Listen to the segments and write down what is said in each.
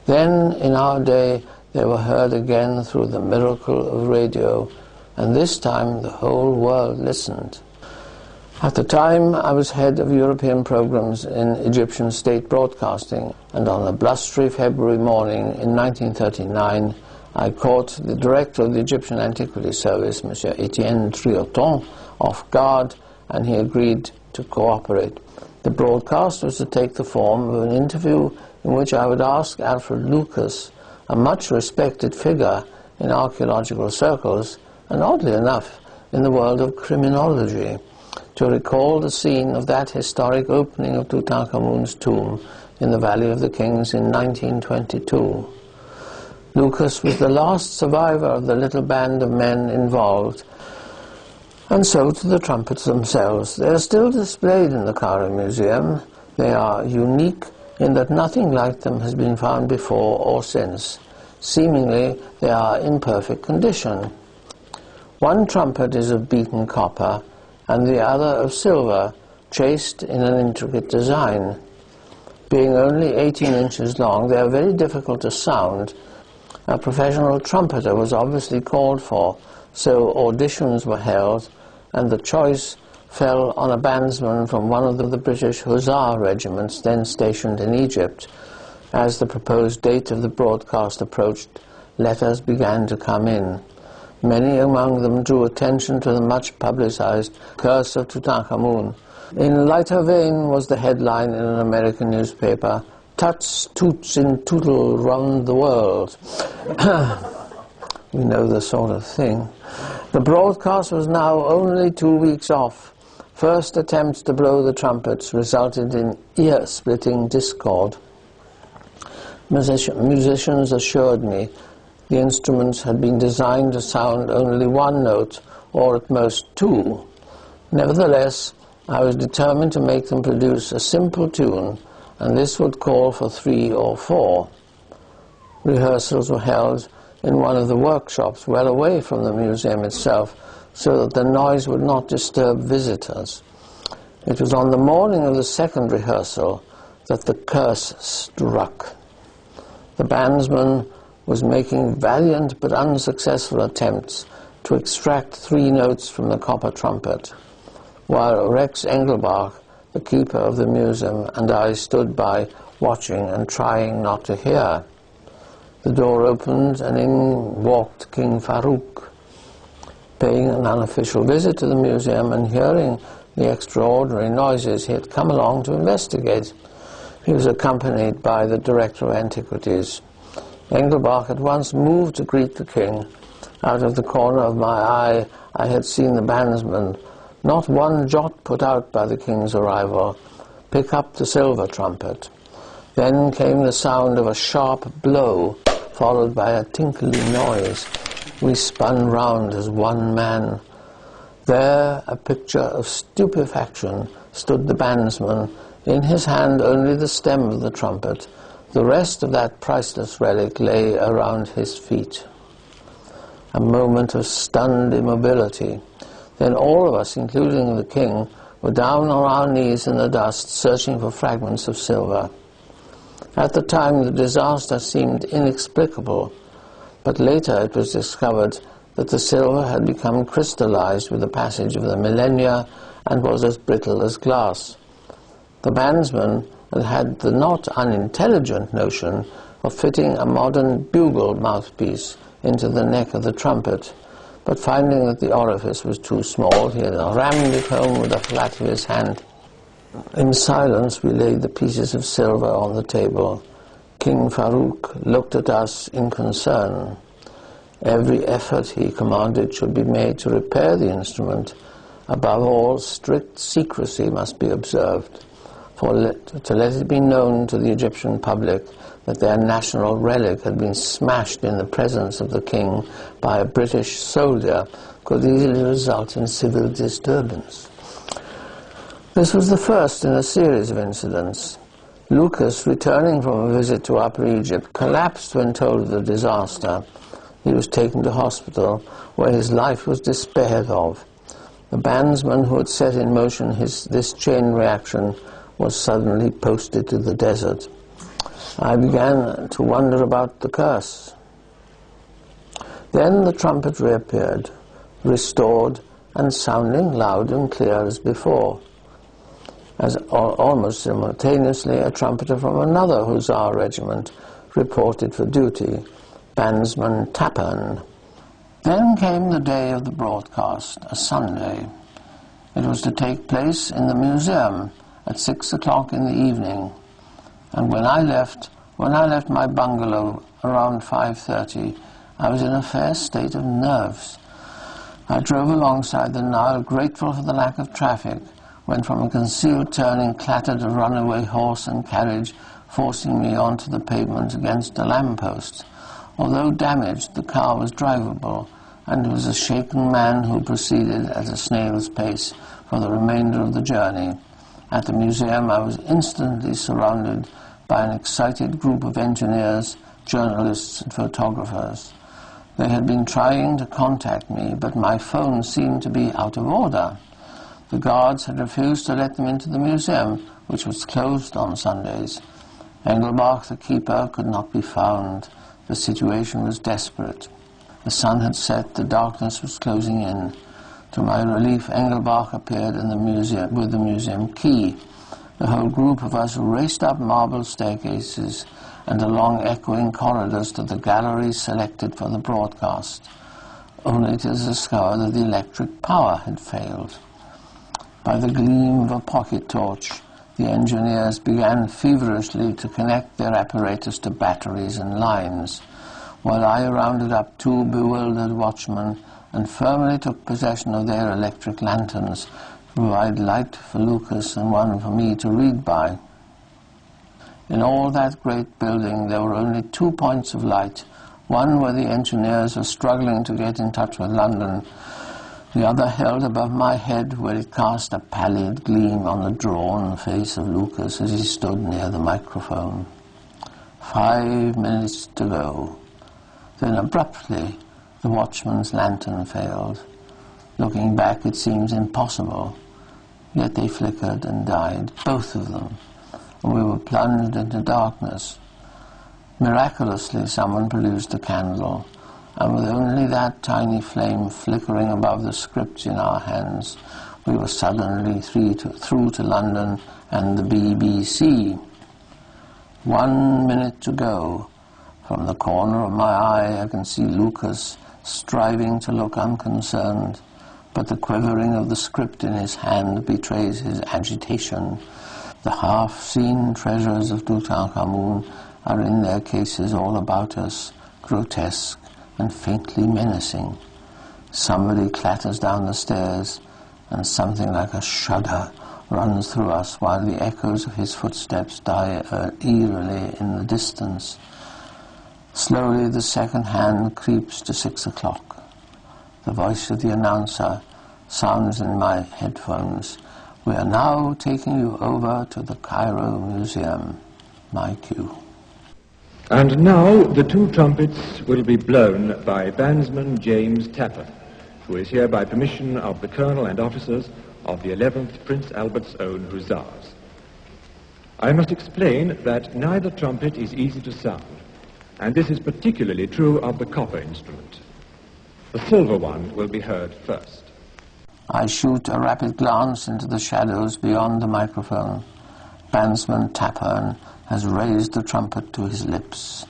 Then, in our day, they were heard again through the miracle of radio, and this time the whole world listened. At the time, I was head of European programs in Egyptian state broadcasting, and on a blustery February morning in 1939, I caught the director of the Egyptian Antiquity Service, Monsieur Etienne Trioton, off guard, and he agreed to cooperate. The broadcast was to take the form of an interview in which I would ask Alfred Lucas, a much respected figure in archaeological circles, and oddly enough, in the world of criminology, to recall the scene of that historic opening of Tutankhamun's tomb in the Valley of the Kings in 1922. Lucas was the last survivor of the little band of men involved, and so to the trumpets themselves. They are still displayed in the Cairo Museum. They are unique in that nothing like them has been found before or since. Seemingly, they are in perfect condition. One trumpet is of beaten copper, and the other of silver, chased in an intricate design. Being only 18 inches long, they are very difficult to sound. A professional trumpeter was obviously called for, so auditions were held, and the choice fell on a bandsman from one of the British Hussar regiments then stationed in Egypt. As the proposed date of the broadcast approached, letters began to come in. Many among them drew attention to the much-publicized Curse of Tutankhamun. In lighter vein was the headline in an American newspaper, "Tuts, toots in tootle round the world." You know the sort of thing. The broadcast was now only 2 weeks off. First attempts to blow the trumpets resulted in ear-splitting discord. Musicians assured me the instruments had been designed to sound only one note, or at most two. Nevertheless, I was determined to make them produce a simple tune, and this would call for 3 or 4. Rehearsals were held in one of the workshops well away from the museum itself, so that the noise would not disturb visitors. It was on the morning of the second rehearsal that the curse struck. The bandsman was making valiant but unsuccessful attempts to extract 3 notes from the copper trumpet, while Rex Engelbach, the keeper of the museum, and I stood by watching and trying not to hear. The door opened and in walked King Farouk. Paying an unofficial visit to the museum and hearing the extraordinary noises, he had come along to investigate. He was accompanied by the director of antiquities. Engelbach at once moved to greet the king. Out of the corner of my eye, I had seen the bandsman, not one jot put out by the king's arrival, pick up the silver trumpet. Then came the sound of a sharp blow, followed by a tinkly noise. We spun round as one man. There, a picture of stupefaction, stood the bandsman, in his hand only the stem of the trumpet. The rest of that priceless relic lay around his feet. A moment of stunned immobility. Then all of us, including the king, were down on our knees in the dust, searching for fragments of silver. At the time, the disaster seemed inexplicable, but later it was discovered that the silver had become crystallized with the passage of the millennia and was as brittle as glass. The bandsman had the not unintelligent notion of fitting a modern bugle mouthpiece into the neck of the trumpet, but finding that the orifice was too small, he had rammed it home with the flat of his hand. In silence, we laid the pieces of silver on the table. King Farouk looked at us in concern. Every effort, he commanded, should be made to repair the instrument. Above all, strict secrecy must be observed, to let it be known to the Egyptian public that their national relic had been smashed in the presence of the king by a British soldier could easily result in civil disturbance. This was the first in a series of incidents. Lucas, returning from a visit to Upper Egypt, collapsed when told of the disaster. He was taken to hospital, where his life was despaired of. The bandsman who had set in motion this chain reaction was suddenly posted to the desert. I began to wonder about the curse. Then the trumpet reappeared, restored and sounding loud and clear as before. As almost simultaneously, a trumpeter from another hussar regiment reported for duty, Bandsman Tappan. Then came the day of the broadcast, a Sunday. It was to take place in the museum at 6 o'clock in the evening. And when I left my bungalow around 5:30, I was in a fair state of nerves. I drove alongside the Nile, grateful for the lack of traffic, when from a concealed turning clattered a runaway horse and carriage, forcing me onto the pavement against a lamppost. Although damaged, the car was drivable, and it was a shaken man who proceeded at a snail's pace for the remainder of the journey. At the museum, I was instantly surrounded by an excited group of engineers, journalists, and photographers. They had been trying to contact me, but my phone seemed to be out of order. The guards had refused to let them into the museum, which was closed on Sundays. Engelbach, the keeper, could not be found. The situation was desperate. The sun had set, the darkness was closing in. To my relief, Engelbach appeared in the museum with the museum key. The whole group of us raced up marble staircases and along echoing corridors to the gallery selected for the broadcast, only to discover that the electric power had failed. By the gleam of a pocket torch, the engineers began feverishly to connect their apparatus to batteries and lines, while I rounded up two bewildered watchmen and firmly took possession of their electric lanterns to provide light for Lucas and one for me to read by. In all that great building there were only 2 points of light, one where the engineers were struggling to get in touch with London, the other held above my head, where it cast a pallid gleam on the drawn face of Lucas as he stood near the microphone. 5 minutes to go. Then abruptly the watchman's lantern failed. Looking back, it seems impossible, yet they flickered and died, both of them, and we were plunged into darkness. Miraculously, someone produced a candle, and with only that tiny flame flickering above the scripts in our hands, we were suddenly through to London and the BBC. 1 minute to go. From the corner of my eye I can see Lucas striving to look unconcerned, but the quivering of the script in his hand betrays his agitation. The half-seen treasures of Tutankhamun are in their cases all about us, grotesque and faintly menacing. Somebody clatters down the stairs, and something like a shudder runs through us while the echoes of his footsteps die eerily in the distance. Slowly the second hand creeps to 6 o'clock. The voice of the announcer sounds in my headphones. We are now taking you over to the Cairo Museum. My cue. And now the two trumpets will be blown by Bandsman James Tappan, who is here by permission of the Colonel and officers of the 11th Prince Albert's Own Hussars. I must explain that neither trumpet is easy to sound, and this is particularly true of the copper instrument. The silver one will be heard first. I shoot a rapid glance into the shadows beyond the microphone. Bandsman Tappan has raised the trumpet to his lips.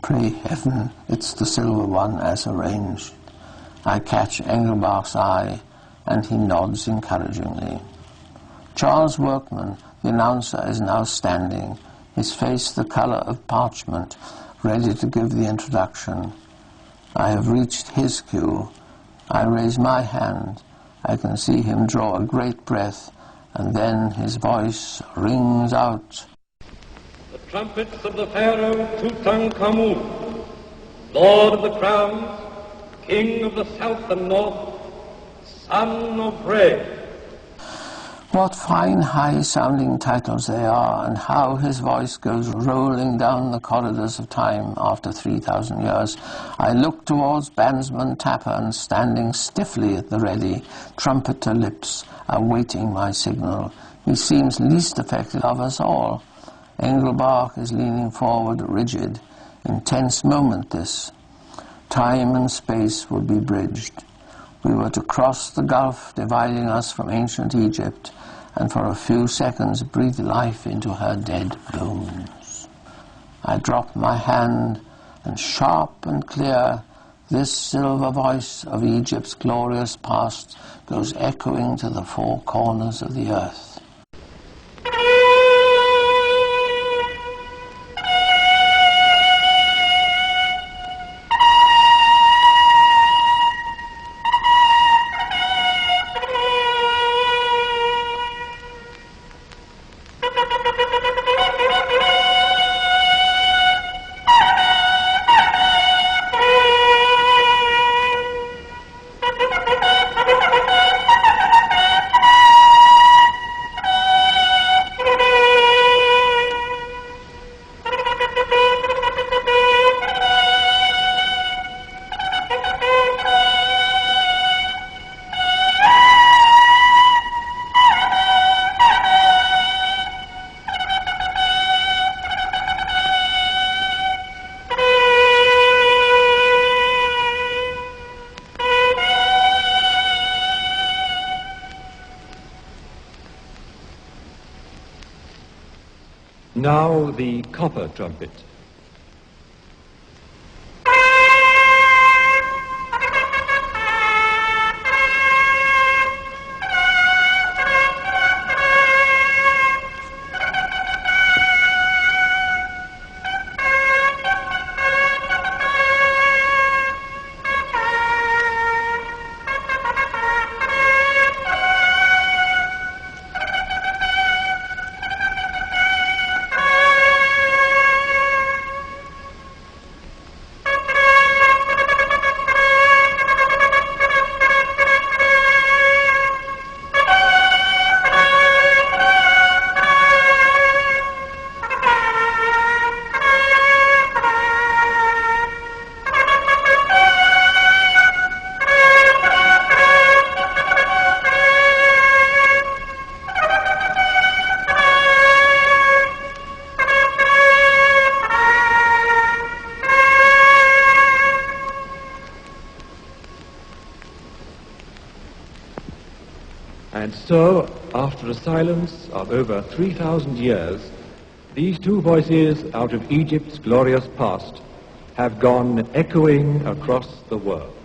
Pray heaven it's the silver one as arranged. I catch Engelbach's eye, and he nods encouragingly. Charles Workman, the announcer, is now standing, his face the color of parchment, ready to give the introduction. I have reached his cue. I raise my hand. I can see him draw a great breath, and then his voice rings out. The trumpets of the Pharaoh Tutankhamun, Lord of the Crowns, King of the South and North, Son of Re. What fine high-sounding titles they are, and how his voice goes rolling down the corridors of time after 3,000 years. I look towards Bandsman Tappan, standing stiffly at the ready, trumpet to lips, awaiting my signal. He seems least affected of us all. Engelbach is leaning forward, rigid. Intense moment this. Time and space would be bridged. We were to cross the gulf dividing us from ancient Egypt, and for a few seconds breathe life into her dead bones. I drop my hand, and sharp and clear, this silver voice of Egypt's glorious past goes echoing to the four corners of the earth. Now the copper trumpet. And so, after a silence of over 3,000 years, these two voices out of Egypt's glorious past have gone echoing across the world.